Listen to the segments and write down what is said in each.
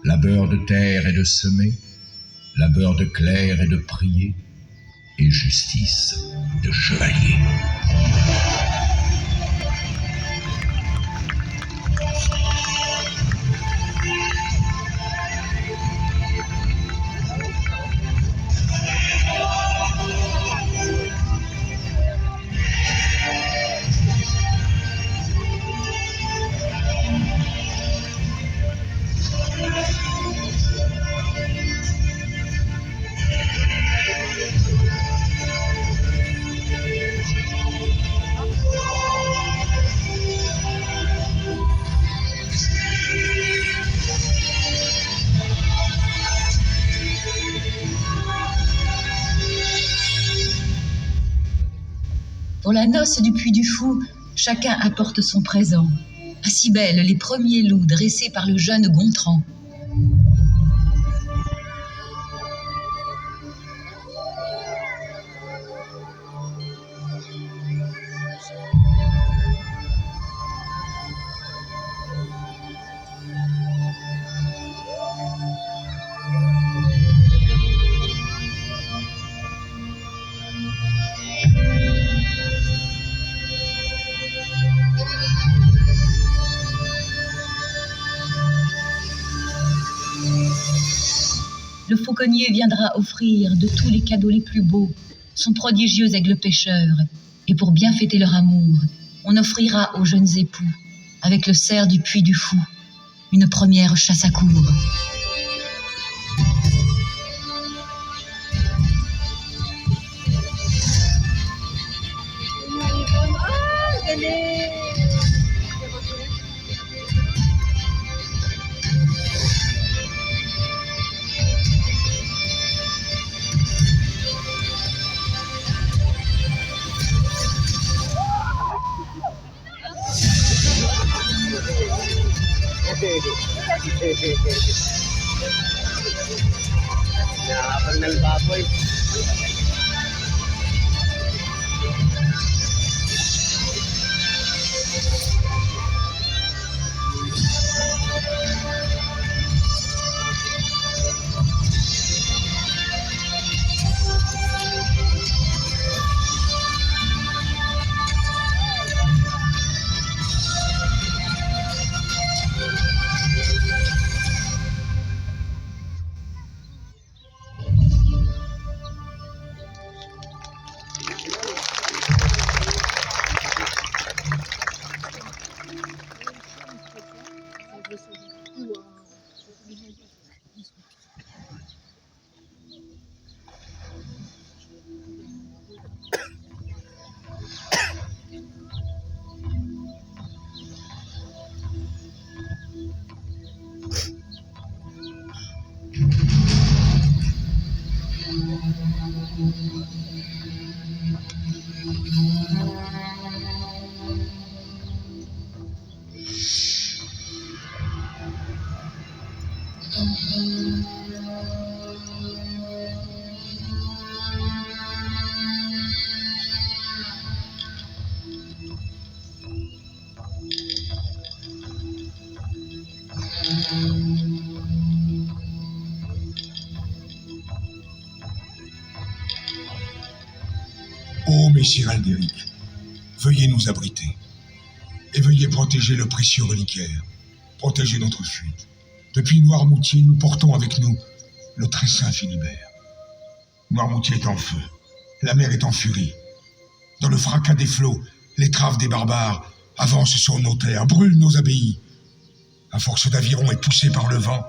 labeur de terre et de semer, labeur de clerc et de prier, et justice de chevalier. Pour la noce du Puy du Fou, chacun apporte son présent. À Cybèle, les premiers loups dressés par le jeune Gontran. Le fauconnier viendra offrir de tous les cadeaux les plus beaux son prodigieux aigle pêcheur. Et pour bien fêter leur amour, on offrira aux jeunes époux, avec le cerf du Puy du Fou, une première chasse à courre. Nakakapal ng baboy. Ô messire Aldéric, veuillez nous abriter et veuillez protéger le précieux reliquaire, protéger notre fuite. Depuis Noirmoutier, nous portons avec nous le très saint Philibert. Noirmoutier est en feu, la mer est en furie. Dans le fracas des flots, l'étrave des barbares avance sur nos terres, brûle nos abbayes. À force d'aviron et poussés par le vent,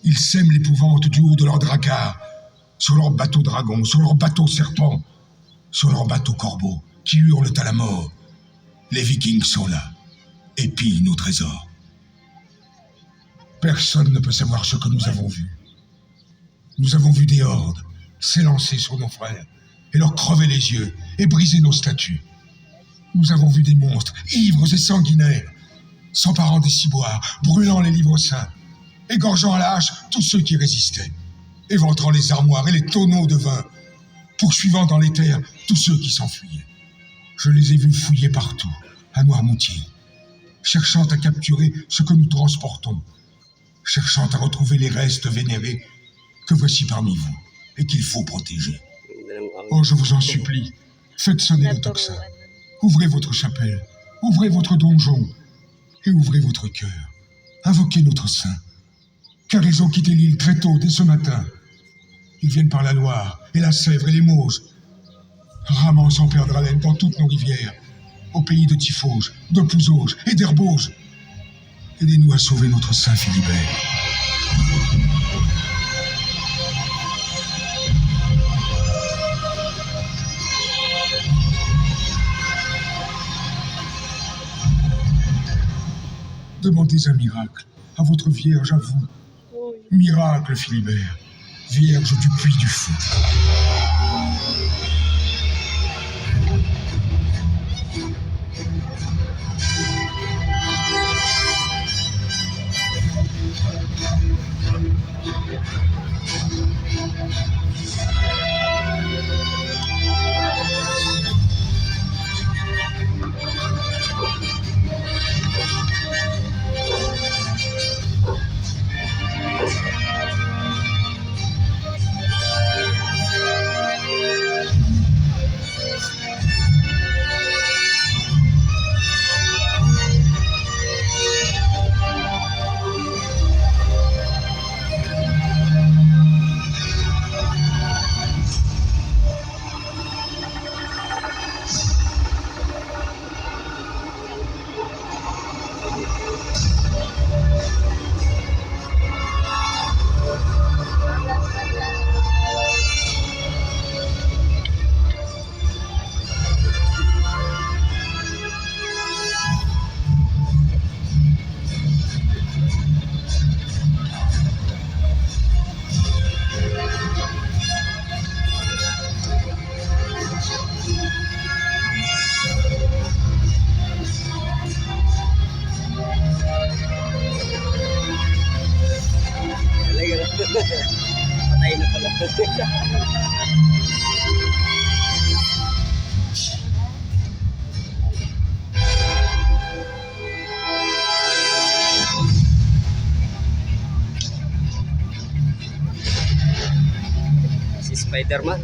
ils sèment l'épouvante du haut de leurs dracars, sur leurs bateaux dragons, sur leurs bateaux serpents, sur leurs bateaux corbeaux qui hurlent à la mort. Les Vikings sont là et pillent nos trésors. Personne ne peut savoir ce que nous avons vu. Nous avons vu des hordes s'élancer sur nos frères et leur crever les yeux et briser nos statues. Nous avons vu des monstres ivres et sanguinaires, s'emparant des ciboires, brûlant les livres saints, égorgeant à la hache tous ceux qui résistaient, éventrant les armoires et les tonneaux de vin, poursuivant dans les terres tous ceux qui s'enfuyaient. Je les ai vus fouiller partout, à Noirmoutier, cherchant à capturer ce que nous transportons. cherchant à retrouver les restes vénérés que voici parmi vous et qu'il faut protéger. Oh, je vous en supplie, faites sonner le tocsin. Ouvrez votre chapelle, ouvrez votre donjon et ouvrez votre cœur. Invoquez notre saint, car ils ont quitté l'île très tôt, dès ce matin. Ils viennent par la Loire et la Sèvre et les Mauses, ramant sans perdre haleine dans toutes nos rivières, au pays de Tiphauge, de Pouzauge et d'Herbauge. Aidez-nous à sauver notre saint Philibert. Demandez un miracle à votre Vierge, à vous. Miracle, Philibert, Vierge du puits du feu. Patay na pala. Si Spider-Man.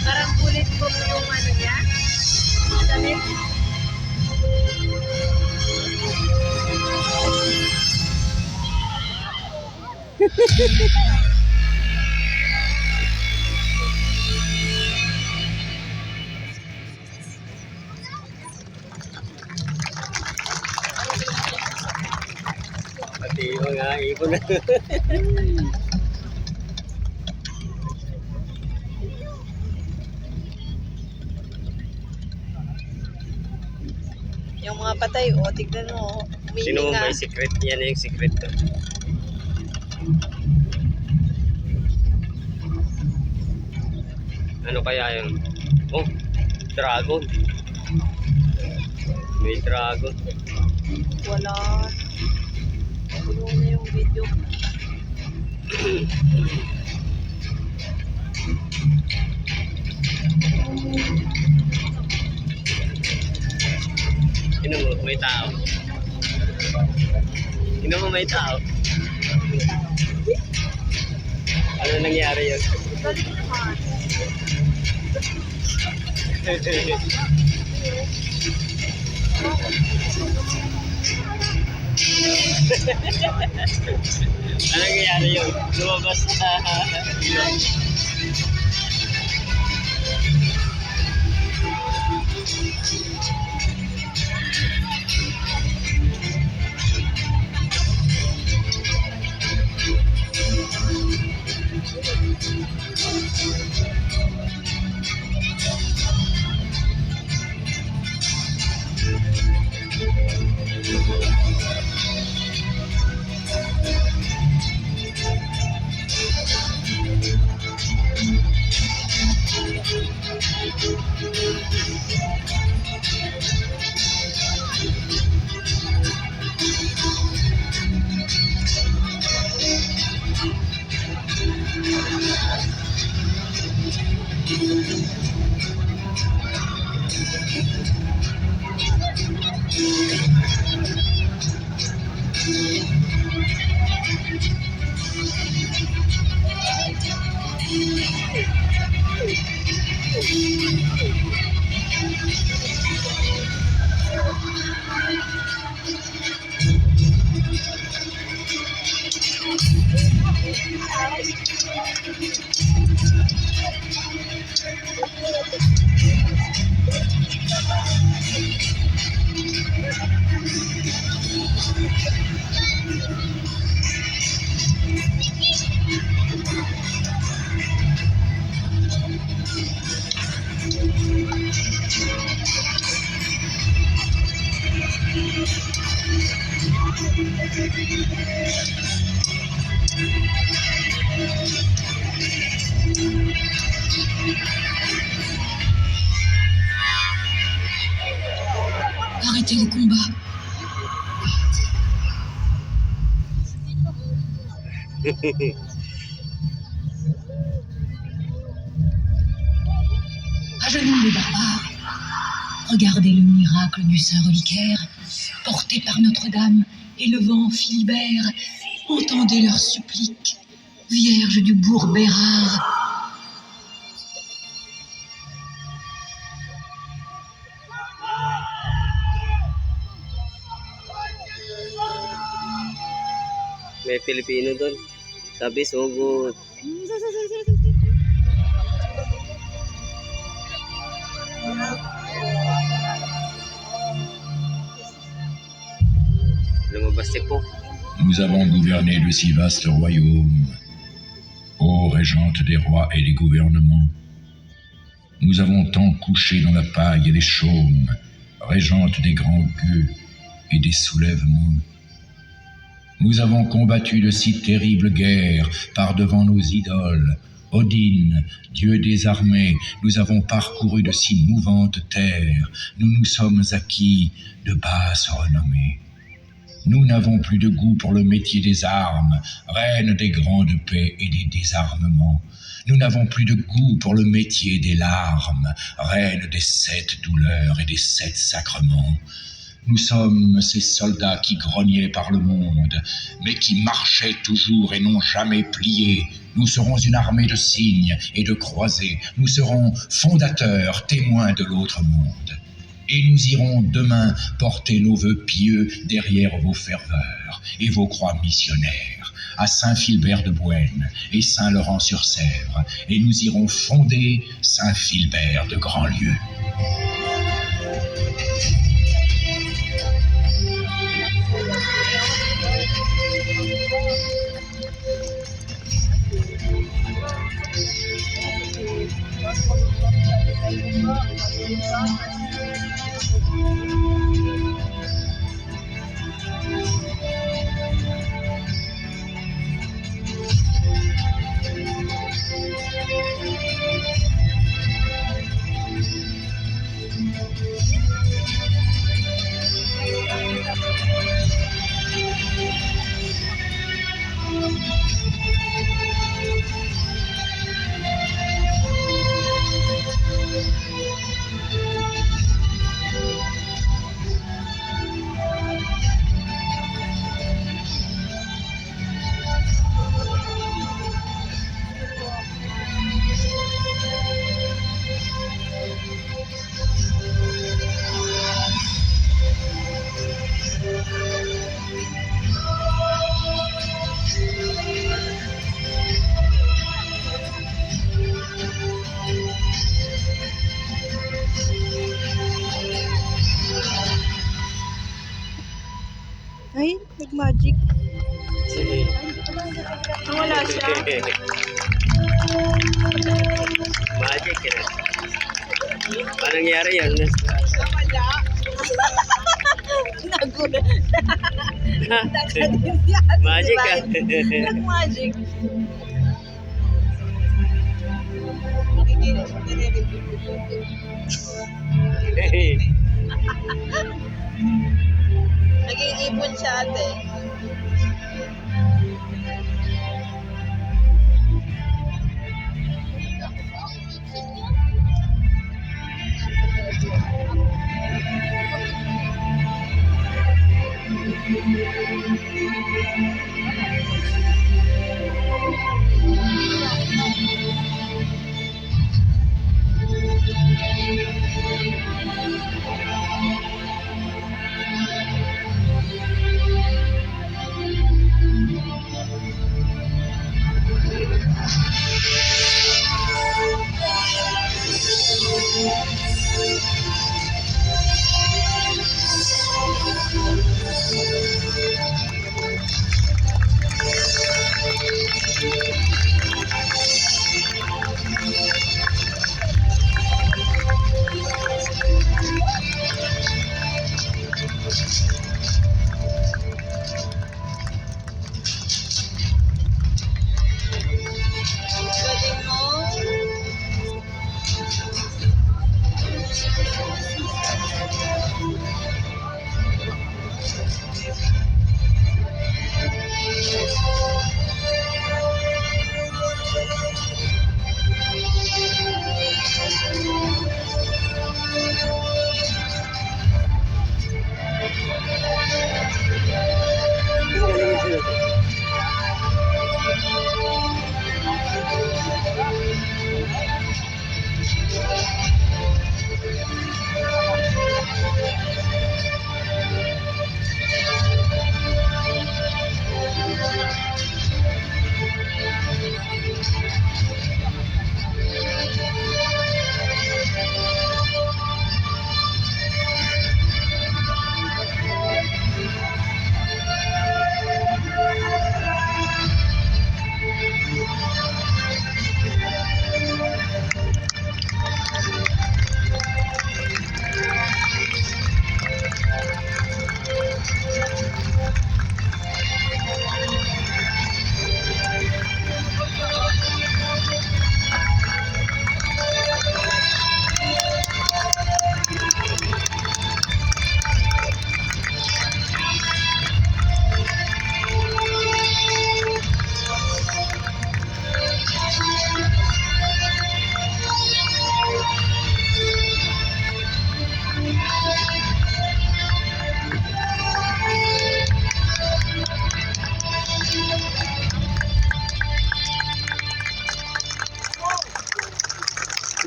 Parang kulit ko yung ano niya. Damit. Pati yung mga ibon na. Yung mga patay, oh, tignan mo. Sino Umihinga. may secret? Yan na yung secret to. Ano kaya yun? Oh, dragon. May dragon. Wala. Tulong na yung video. Ino mo, may tao. Ino mo, may tao. Ano nangyari yun? Galing naman. Ano nangyari yun? Lumabas na. Arrêtez le combat. À genoux les barbares. Regardez le miracle du Saint reliquaire, porté par Notre-Dame et le vent Philibert. Entendez leurs suppliques, Vierge du bourg Bérard. May Pilipino doon. Sabi, sugod. Lumabas si Po. Nous avons gouverné de si vastes royaumes, ô régente des rois et des gouvernements. Nous avons tant couché dans la paille et les chaumes, régente des grands gueux et des soulèvements. Nous avons combattu de si terribles guerres par devant nos idoles. Odin, dieu des armées, nous avons parcouru de si mouvantes terres. Nous nous sommes acquis de basses renommées. Nous n'avons plus de goût pour le métier des armes, reine des grandes paix et des désarmements. Nous n'avons plus de goût pour le métier des larmes, reine des 7 douleurs et des 7 sacrements. Nous sommes ces soldats qui grognaient par le monde, mais qui marchaient toujours et n'ont jamais plié. Nous serons une armée de cygnes et de croisés. Nous serons fondateurs, témoins de l'autre monde. Et nous irons demain porter nos vœux pieux derrière vos ferveurs et vos croix missionnaires, à Saint-Philbert de Bouenne et Saint-Laurent-sur-Sèvre, et nous irons fonder Saint-Philbert de Grandlieu. Magic. Sige. Wala siya. Magic yan. Paano nangyari yun? Wala. Nagulat. Magic ka. Magic. Naging ipon siya ate.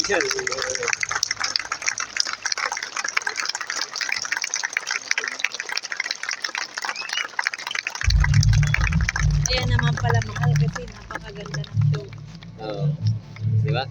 Galing mo. Kaya naman pala mahal kasi napakaganda ng show. Oo. Di ba?